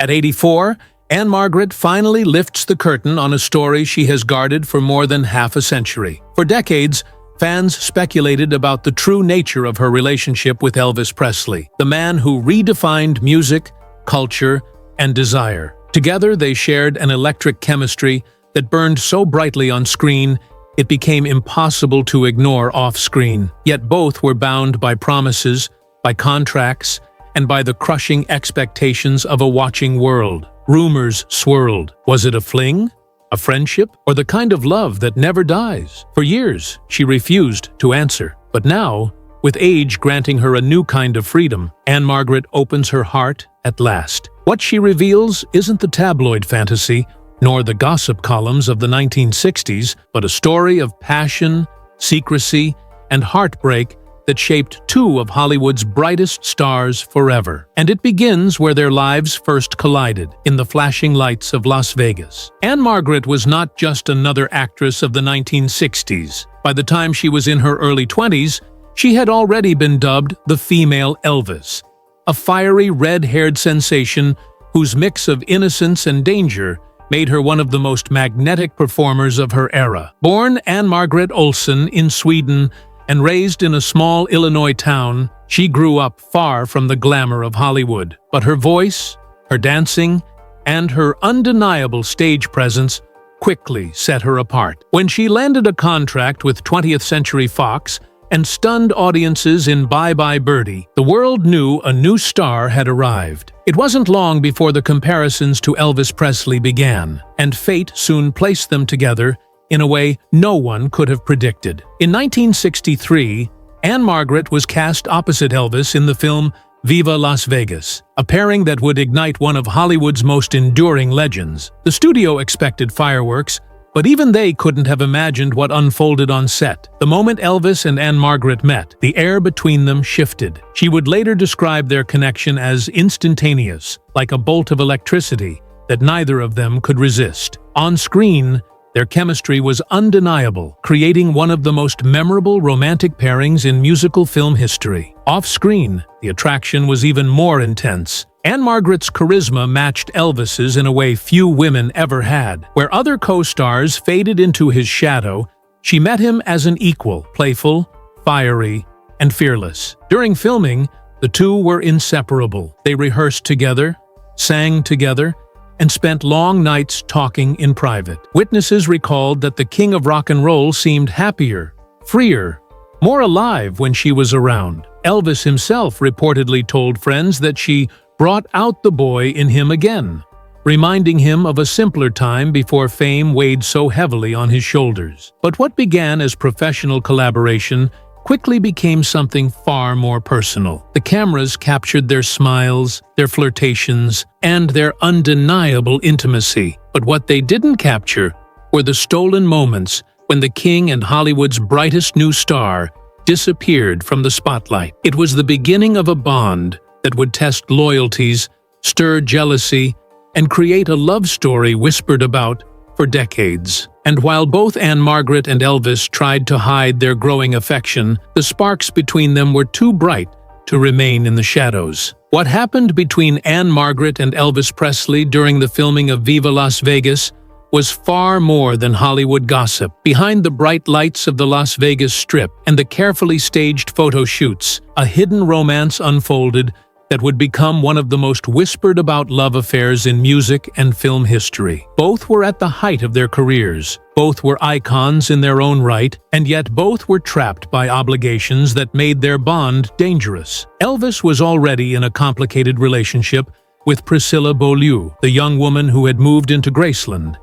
At 84, Ann-Margret finally lifts the curtain on a story she has guarded for more than half a century. For decades, fans speculated about the true nature of her relationship with Elvis Presley, the man who redefined music, culture, and desire. Together, they shared an electric chemistry that burned so brightly on screen it became impossible to ignore off-screen. Yet both were bound by promises, by contracts, and by the crushing expectations of a watching world. Rumors swirled. Was it a fling? A friendship? Or the kind of love that never dies? For years, she refused to answer. But now, with age granting her a new kind of freedom, Ann-Margret opens her heart at last. What she reveals isn't the tabloid fantasy, nor the gossip columns of the 1960s, but a story of passion, secrecy, and heartbreak that shaped two of Hollywood's brightest stars forever. And it begins where their lives first collided, in the flashing lights of Las Vegas. Ann-Margret was not just another actress of the 1960s. By the time she was in her early 20s, she had already been dubbed the female Elvis, a fiery red-haired sensation whose mix of innocence and danger made her one of the most magnetic performers of her era. Born Ann-Margret Olsen in Sweden and raised in a small Illinois town, she grew up far from the glamour of Hollywood. But her voice, her dancing, and her undeniable stage presence quickly set her apart. When she landed a contract with 20th Century Fox and stunned audiences in Bye Bye Birdie, the world knew a new star had arrived. It wasn't long before the comparisons to Elvis Presley began, and fate soon placed them together in a way no one could have predicted. In 1963, Ann-Margret was cast opposite Elvis in the film Viva Las Vegas, a pairing that would ignite one of Hollywood's most enduring legends. The studio expected fireworks, but even they couldn't have imagined what unfolded on set. The moment Elvis and Ann-Margret met, the air between them shifted. She would later describe their connection as instantaneous, like a bolt of electricity that neither of them could resist. On screen, their chemistry was undeniable, creating one of the most memorable romantic pairings in musical film history. Off-screen, the attraction was even more intense. Ann-Margret's charisma matched Elvis's in a way few women ever had. Where other co-stars faded into his shadow, she met him as an equal, playful, fiery, and fearless. During filming, the two were inseparable. They rehearsed together, sang together, and spent long nights talking in private. Witnesses recalled that the king of rock and roll seemed happier, freer, more alive when she was around. Elvis himself reportedly told friends that she brought out the boy in him again, reminding him of a simpler time before fame weighed so heavily on his shoulders. But what began as professional collaboration quickly became something far more personal. The cameras captured their smiles, their flirtations, and their undeniable intimacy. But what they didn't capture were the stolen moments when the king and Hollywood's brightest new star disappeared from the spotlight. It was the beginning of a bond that would test loyalties, stir jealousy, and create a love story whispered about for decades. And while both Ann-Margret and Elvis tried to hide their growing affection, the sparks between them were too bright to remain in the shadows. What happened between Ann-Margret and Elvis Presley during the filming of Viva Las Vegas was far more than Hollywood gossip. Behind the bright lights of the Las Vegas Strip and the carefully staged photo shoots, a hidden romance unfolded that would become one of the most whispered-about love affairs in music and film history. Both were at the height of their careers, both were icons in their own right, and yet both were trapped by obligations that made their bond dangerous. Elvis was already in a complicated relationship with Priscilla Beaulieu, the young woman who had moved into Graceland,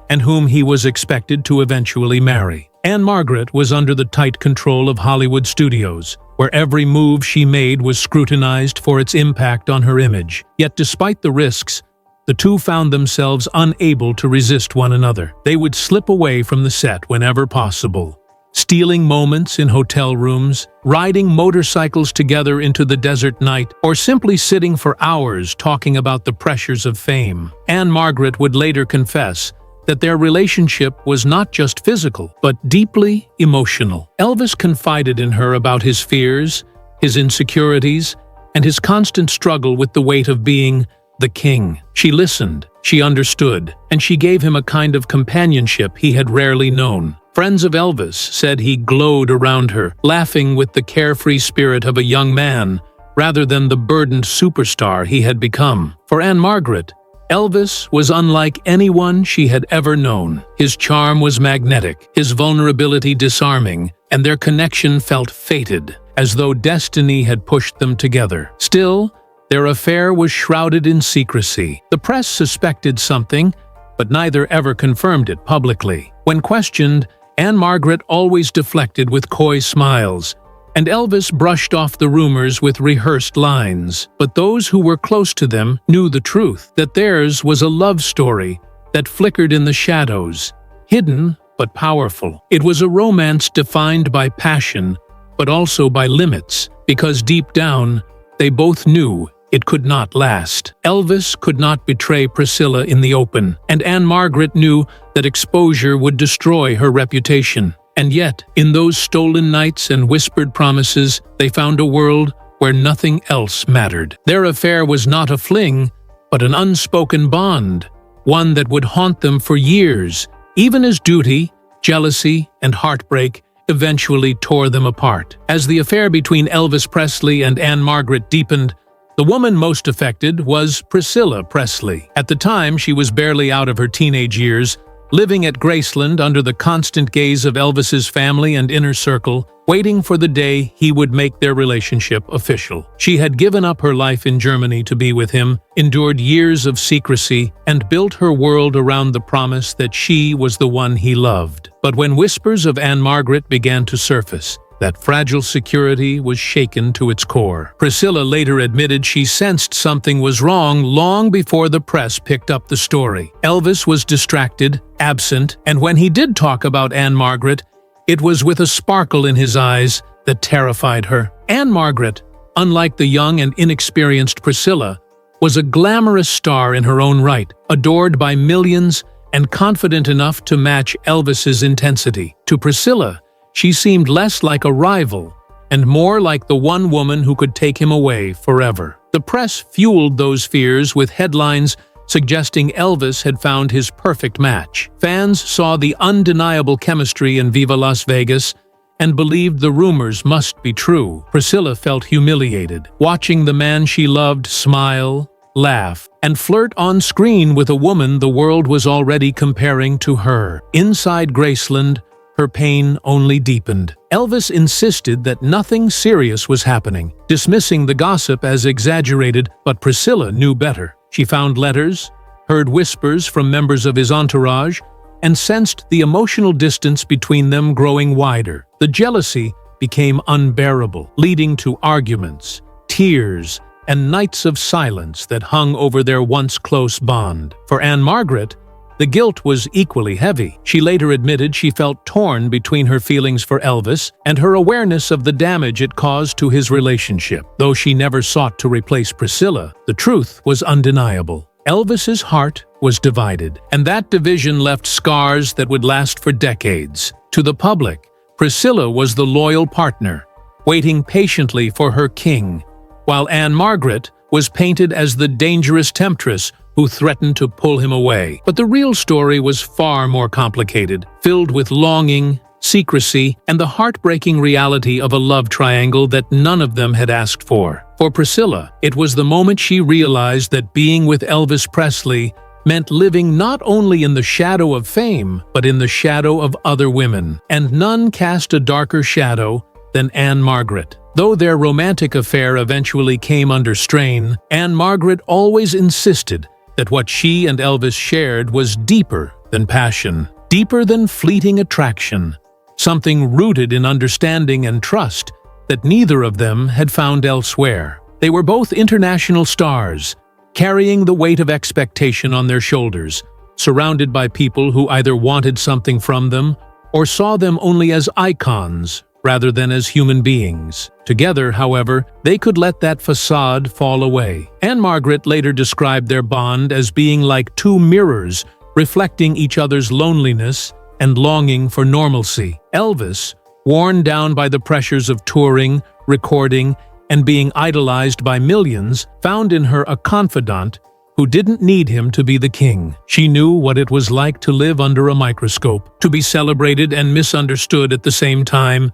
and whom he was expected to eventually marry. Ann-Margret was under the tight control of Hollywood studios, where every move she made was scrutinized for its impact on her image. Yet despite the risks, the two found themselves unable to resist one another. They would slip away from the set whenever possible, stealing moments in hotel rooms, riding motorcycles together into the desert night, or simply sitting for hours talking about the pressures of fame. Ann-Margret would later confess that their relationship was not just physical, but deeply emotional. Elvis confided in her about his fears, his insecurities, and his constant struggle with the weight of being the king. She listened, she understood, and she gave him a kind of companionship he had rarely known. Friends of Elvis said he glowed around her, laughing with the carefree spirit of a young man, rather than the burdened superstar he had become. For Ann-Margret, Elvis was unlike anyone she had ever known. His charm was magnetic, his vulnerability disarming, and their connection felt fated, as though destiny had pushed them together. Still, their affair was shrouded in secrecy. The press suspected something, but neither ever confirmed it publicly. When questioned, Ann-Margret always deflected with coy smiles, and Elvis brushed off the rumors with rehearsed lines. But those who were close to them knew the truth, that theirs was a love story that flickered in the shadows, hidden but powerful. It was a romance defined by passion, but also by limits, because deep down, they both knew it could not last. Elvis could not betray Priscilla in the open, and Ann-Margret knew that exposure would destroy her reputation. And yet, in those stolen nights and whispered promises, they found a world where nothing else mattered. Their affair was not a fling, but an unspoken bond, one that would haunt them for years, even as duty, jealousy, and heartbreak eventually tore them apart. As the affair between Elvis Presley and Ann-Margret deepened, the woman most affected was Priscilla Presley. At the time, she was barely out of her teenage years, living at Graceland under the constant gaze of Elvis's family and inner circle, waiting for the day he would make their relationship official. She had given up her life in Germany to be with him, endured years of secrecy, and built her world around the promise that she was the one he loved. But when whispers of Ann-Margret began to surface, that fragile security was shaken to its core. Priscilla later admitted she sensed something was wrong long before the press picked up the story. Elvis was distracted, absent, and when he did talk about Ann-Margret, it was with a sparkle in his eyes that terrified her. Ann-Margret, unlike the young and inexperienced Priscilla, was a glamorous star in her own right, adored by millions and confident enough to match Elvis's intensity. To Priscilla, she seemed less like a rival and more like the one woman who could take him away forever. The press fueled those fears with headlines suggesting Elvis had found his perfect match. Fans saw the undeniable chemistry in Viva Las Vegas and believed the rumors must be true. Priscilla felt humiliated, watching the man she loved smile, laugh, and flirt on screen with a woman the world was already comparing to her. Inside Graceland, her pain only deepened. Elvis insisted that nothing serious was happening, dismissing the gossip as exaggerated, but Priscilla knew better. She found letters, heard whispers from members of his entourage, and sensed the emotional distance between them growing wider. The jealousy became unbearable, leading to arguments, tears, and nights of silence that hung over their once close bond. For Ann-Margret, the guilt was equally heavy. She later admitted she felt torn between her feelings for Elvis and her awareness of the damage it caused to his relationship. Though she never sought to replace Priscilla, the truth was undeniable. Elvis's heart was divided, and that division left scars that would last for decades. To the public, Priscilla was the loyal partner, waiting patiently for her king, while Ann-Margret was painted as the dangerous temptress who threatened to pull him away. But the real story was far more complicated, filled with longing, secrecy, and the heartbreaking reality of a love triangle that none of them had asked for. For Priscilla, it was the moment she realized that being with Elvis Presley meant living not only in the shadow of fame, but in the shadow of other women. And none cast a darker shadow than Ann-Margret. Though their romantic affair eventually came under strain, Ann-Margret always insisted that what she and Elvis shared was deeper than passion, deeper than fleeting attraction, something rooted in understanding and trust that neither of them had found elsewhere. They were both international stars, carrying the weight of expectation on their shoulders, surrounded by people who either wanted something from them or saw them only as icons rather than as human beings. Together, however, they could let that facade fall away. Ann-Margret later described their bond as being like two mirrors reflecting each other's loneliness and longing for normalcy. Elvis, worn down by the pressures of touring, recording, and being idolized by millions, found in her a confidant who didn't need him to be the king. She knew what it was like to live under a microscope, to be celebrated and misunderstood at the same time,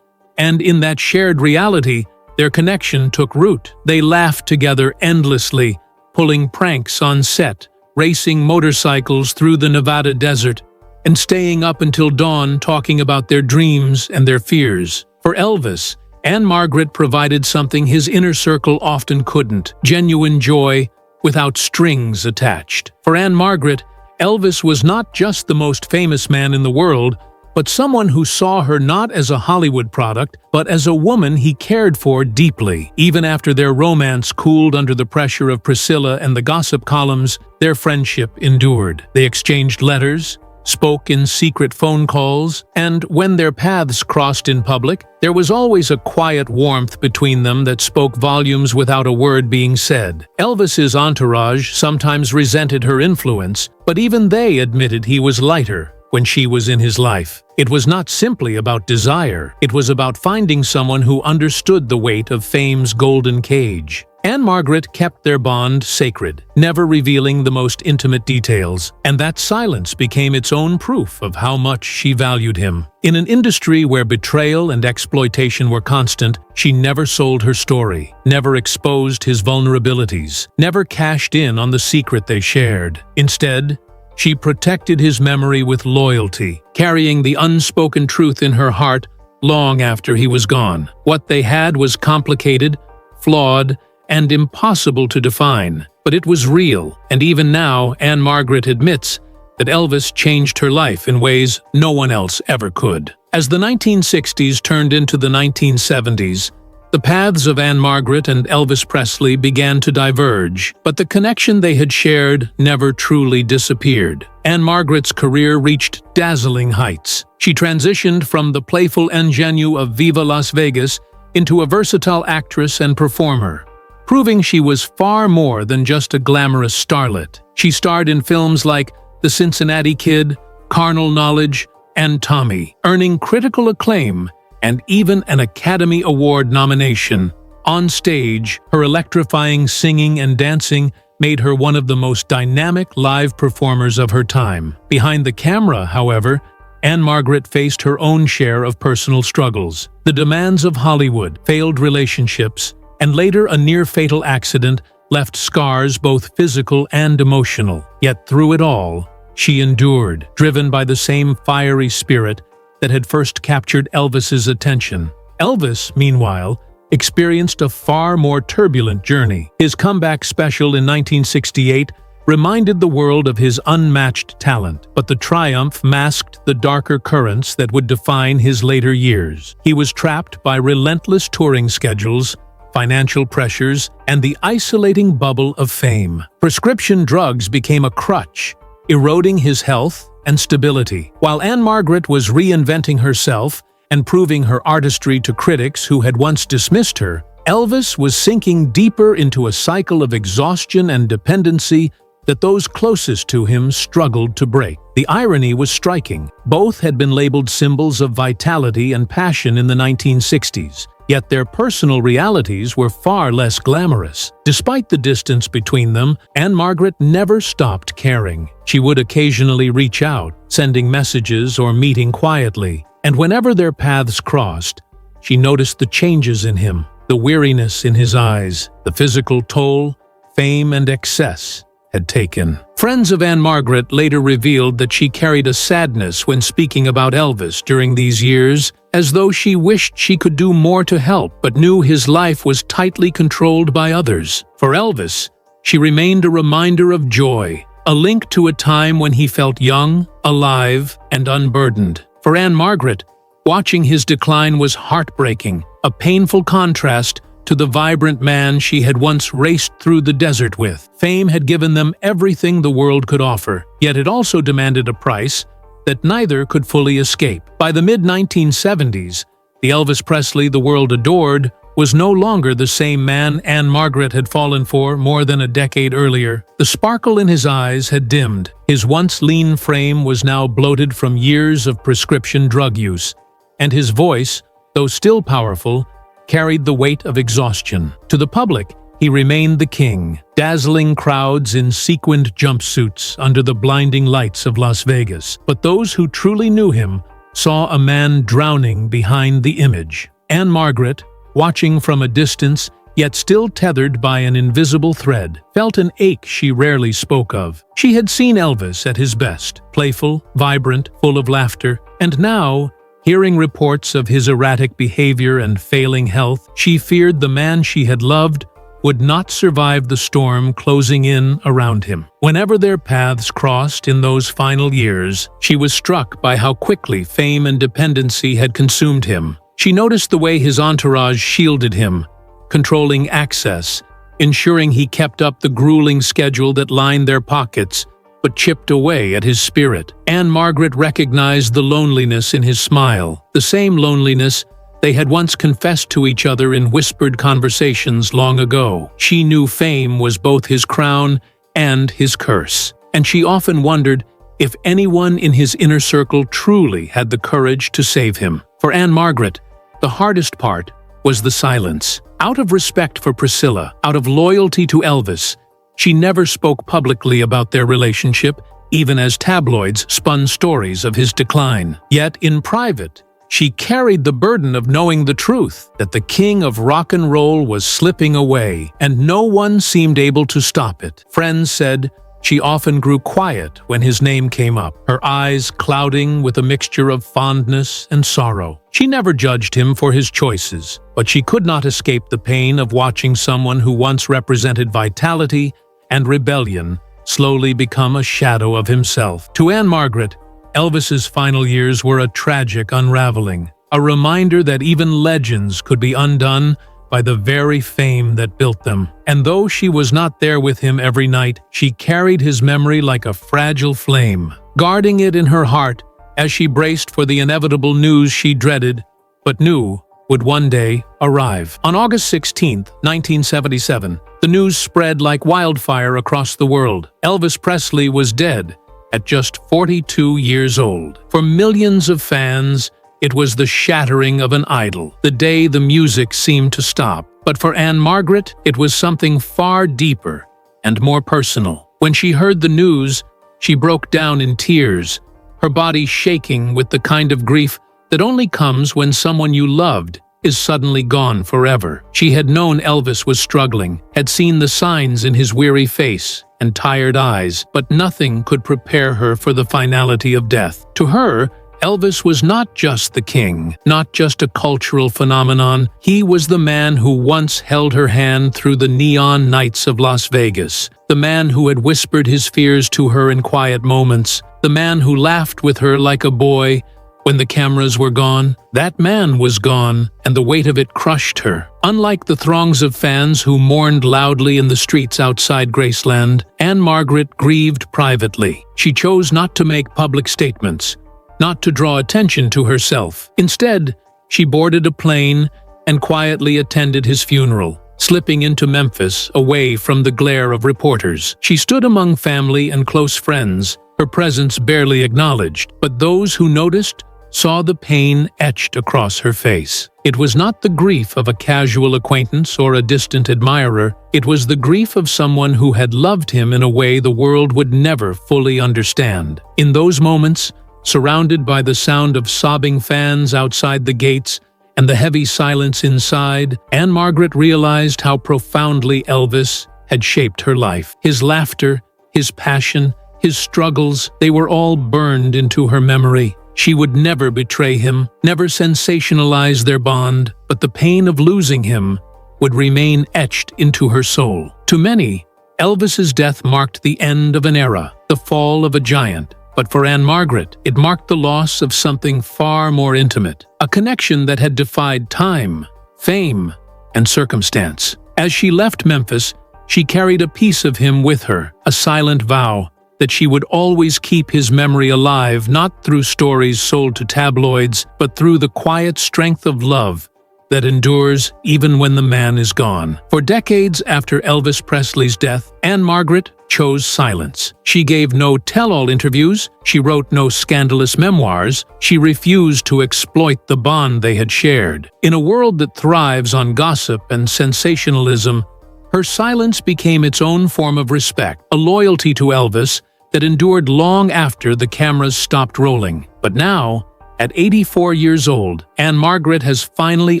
and in that shared reality, their connection took root. They laughed together endlessly, pulling pranks on set, racing motorcycles through the Nevada desert, and staying up until dawn talking about their dreams and their fears. For Elvis, Ann-Margret provided something his inner circle often couldn't: genuine joy without strings attached. For Ann-Margret, Elvis was not just the most famous man in the world, but someone who saw her not as a Hollywood product, but as a woman he cared for deeply. Even after their romance cooled under the pressure of Priscilla and the gossip columns, their friendship endured. They exchanged letters, spoke in secret phone calls, and when their paths crossed in public, there was always a quiet warmth between them that spoke volumes without a word being said. Elvis's entourage sometimes resented her influence, but even they admitted he was lighter when she was in his life. It was not simply about desire, it was about finding someone who understood the weight of fame's golden cage. Ann-Margret kept their bond sacred, never revealing the most intimate details, and that silence became its own proof of how much she valued him. In an industry where betrayal and exploitation were constant, she never sold her story, never exposed his vulnerabilities, never cashed in on the secret they shared. Instead, she protected his memory with loyalty, carrying the unspoken truth in her heart long after he was gone. What they had was complicated, flawed, and impossible to define, but it was real, and even now Ann-Margret admits that Elvis changed her life in ways no one else ever could. As the 1960s turned into the 1970s, the paths of Ann-Margret and Elvis Presley began to diverge, but the connection they had shared never truly disappeared. Ann-Margret's career reached dazzling heights. She transitioned from the playful ingenue of Viva Las Vegas into a versatile actress and performer, proving she was far more than just a glamorous starlet. She starred in films like The Cincinnati Kid, Carnal Knowledge, and Tommy, earning critical acclaim and even an Academy Award nomination. On stage, her electrifying singing and dancing made her one of the most dynamic live performers of her time. Behind the camera, however, Ann-Margret faced her own share of personal struggles. The demands of Hollywood, failed relationships, and later a near-fatal accident left scars both physical and emotional. Yet through it all, she endured, driven by the same fiery spirit that had first captured Elvis's attention. Elvis, meanwhile, experienced a far more turbulent journey. His comeback special in 1968 reminded the world of his unmatched talent, but the triumph masked the darker currents that would define his later years. He was trapped by relentless touring schedules, financial pressures, and the isolating bubble of fame. Prescription drugs became a crutch, eroding his health and stability. While Ann-Margret was reinventing herself and proving her artistry to critics who had once dismissed her, Elvis was sinking deeper into a cycle of exhaustion and dependency that those closest to him struggled to break. The irony was striking. Both had been labeled symbols of vitality and passion in the 1960s, yet their personal realities were far less glamorous. Despite the distance between them, Ann-Margret never stopped caring. She would occasionally reach out, sending messages or meeting quietly, and whenever their paths crossed, she noticed the changes in him, the weariness in his eyes, the physical toll fame and excess had taken. Friends of Ann-Margret later revealed that she carried a sadness when speaking about Elvis during these years, as though she wished she could do more to help but knew his life was tightly controlled by others. For Elvis, she remained a reminder of joy, a link to a time when he felt young, alive, and unburdened. For Ann-Margret, watching his decline was heartbreaking, a painful contrast to the vibrant man she had once raced through the desert with. Fame had given them everything the world could offer, yet it also demanded a price that neither could fully escape. By the mid-1970s, the Elvis Presley the world adored was no longer the same man Ann-Margret had fallen for more than a decade earlier. The sparkle in his eyes had dimmed. His once lean frame was now bloated from years of prescription drug use, and his voice, though still powerful, carried the weight of exhaustion. To the public, he remained the king, dazzling crowds in sequined jumpsuits under the blinding lights of Las Vegas. But those who truly knew him saw a man drowning behind the image. Ann-Margret, watching from a distance, yet still tethered by an invisible thread, felt an ache she rarely spoke of. She had seen Elvis at his best, playful, vibrant, full of laughter, and now, hearing reports of his erratic behavior and failing health, she feared the man she had loved would not survive the storm closing in around him. Whenever their paths crossed in those final years, she was struck by how quickly fame and dependency had consumed him. She noticed the way his entourage shielded him, controlling access, ensuring he kept up the grueling schedule that lined their pockets, but chipped away at his spirit. Ann-Margret recognized the loneliness in his smile, the same loneliness they had once confessed to each other in whispered conversations long ago. She knew fame was both his crown and his curse, and she often wondered if anyone in his inner circle truly had the courage to save him. For Ann-Margret, the hardest part was the silence. Out of respect for Priscilla, out of loyalty to Elvis, she never spoke publicly about their relationship, even as tabloids spun stories of his decline. Yet, in private, she carried the burden of knowing the truth, that the king of rock and roll was slipping away, and no one seemed able to stop it. Friends said she often grew quiet when his name came up, her eyes clouding with a mixture of fondness and sorrow. She never judged him for his choices, but she could not escape the pain of watching someone who once represented vitality and rebellion slowly become a shadow of himself. To Ann-Margret, Elvis's final years were a tragic unraveling, a reminder that even legends could be undone by the very fame that built them. And though she was not there with him every night, she carried his memory like a fragile flame, guarding it in her heart as she braced for the inevitable news she dreaded, but knew would one day arrive. On August 16, 1977, the news spread like wildfire across the world. Elvis Presley was dead at just 42 years old. For millions of fans, it was the shattering of an idol, the day the music seemed to stop. But for Ann-Margret, it was something far deeper and more personal. When she heard the news, she broke down in tears, her body shaking with the kind of grief that only comes when someone you loved is suddenly gone forever. She had known Elvis was struggling, had seen the signs in his weary face and tired eyes, but nothing could prepare her for the finality of death. To her, Elvis was not just the king, not just a cultural phenomenon. He was the man who once held her hand through the neon nights of Las Vegas, the man who had whispered his fears to her in quiet moments, the man who laughed with her like a boy when the cameras were gone. That man was gone, and the weight of it crushed her. Unlike the throngs of fans who mourned loudly in the streets outside Graceland, Ann-Margret grieved privately. She chose not to make public statements, not to draw attention to herself. Instead, she boarded a plane and quietly attended his funeral, slipping into Memphis away from the glare of reporters. She stood among family and close friends, her presence barely acknowledged, but those who noticed saw the pain etched across her face. It was not the grief of a casual acquaintance or a distant admirer. It was the grief of someone who had loved him in a way the world would never fully understand. In those moments, surrounded by the sound of sobbing fans outside the gates and the heavy silence inside, Ann-Margret realized how profoundly Elvis had shaped her life. His laughter, his passion, his struggles, they were all burned into her memory. She would never betray him, never sensationalize their bond, but the pain of losing him would remain etched into her soul. To many, Elvis's death marked the end of an era, the fall of a giant. But for Ann-Margret, it marked the loss of something far more intimate, a connection that had defied time, fame, and circumstance. As she left Memphis, she carried a piece of him with her, a silent vow that she would always keep his memory alive, not through stories sold to tabloids, but through the quiet strength of love that endures even when the man is gone. For decades after Elvis Presley's death, Ann-Margret chose silence. She gave no tell-all interviews, she wrote no scandalous memoirs, she refused to exploit the bond they had shared. In a world that thrives on gossip and sensationalism, Her silence became its own form of respect, a loyalty to Elvis that endured long after the cameras stopped rolling. But now, at 84 years old, Ann-Margret has finally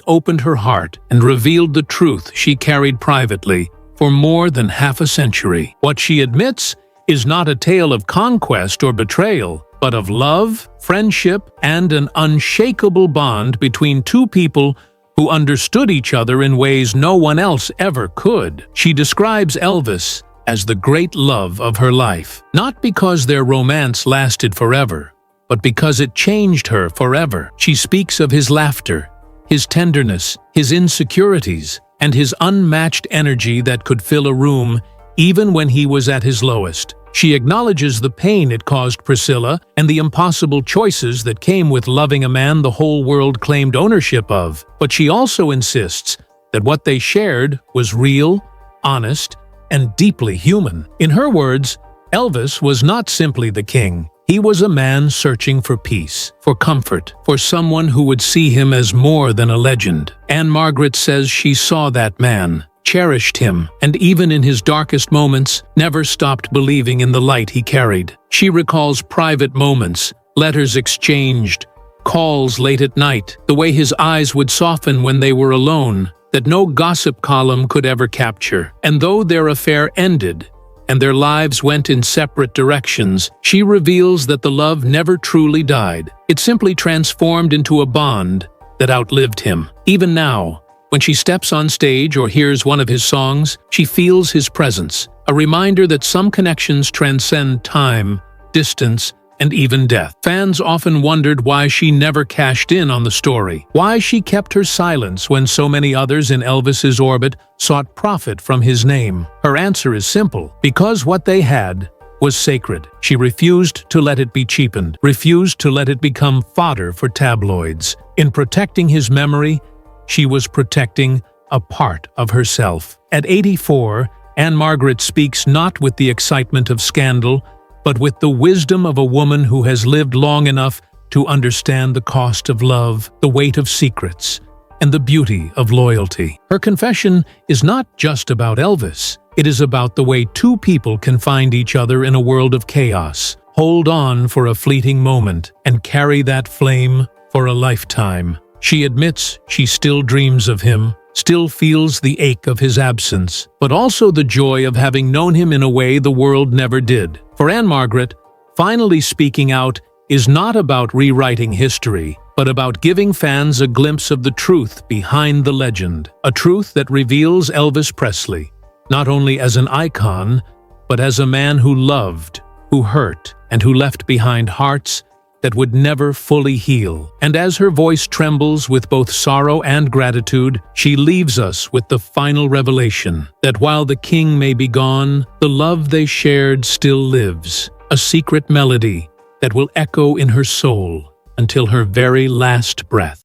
opened her heart and revealed the truth she carried privately for more than half a century. What she admits is not a tale of conquest or betrayal, but of love, friendship, and an unshakable bond between two people who understood each other in ways no one else ever could. She describes Elvis as the great love of her life, not because their romance lasted forever, but because it changed her forever. She speaks of his laughter, his tenderness, his insecurities, and his unmatched energy that could fill a room even when he was at his lowest. She acknowledges the pain it caused Priscilla and the impossible choices that came with loving a man the whole world claimed ownership of. But she also insists that what they shared was real, honest, and deeply human. In her words, Elvis was not simply the king. He was a man searching for peace, for comfort, for someone who would see him as more than a legend. Ann-Margret says she saw that man, cherished him, and even in his darkest moments, never stopped believing in the light he carried. She recalls private moments, letters exchanged, calls late at night, the way his eyes would soften when they were alone, that no gossip column could ever capture. And though their affair ended, and their lives went in separate directions, she reveals that the love never truly died. It simply transformed into a bond that outlived him. Even now, when she steps on stage or hears one of his songs, she feels his presence, a reminder that some connections transcend time, distance, and even death. Fans often wondered why she never cashed in on the story, why she kept her silence when so many others in Elvis's orbit sought profit from his name. Her answer is simple: because what they had was sacred. She refused to let it be cheapened, refused to let it become fodder for tabloids. In protecting his memory, she was protecting a part of herself. At 84, Ann-Margret speaks not with the excitement of scandal, but with the wisdom of a woman who has lived long enough to understand the cost of love, the weight of secrets, and the beauty of loyalty. Her confession is not just about Elvis. It is about the way two people can find each other in a world of chaos, hold on for a fleeting moment, and carry that flame for a lifetime. She admits she still dreams of him, still feels the ache of his absence, but also the joy of having known him in a way the world never did. For Ann-Margret, finally speaking out is not about rewriting history, but about giving fans a glimpse of the truth behind the legend, a truth that reveals Elvis Presley, not only as an icon, but as a man who loved, who hurt, and who left behind hearts that would never fully heal. And as her voice trembles with both sorrow and gratitude, she leaves us with the final revelation that while the king may be gone, the love they shared still lives, a secret melody that will echo in her soul until her very last breath.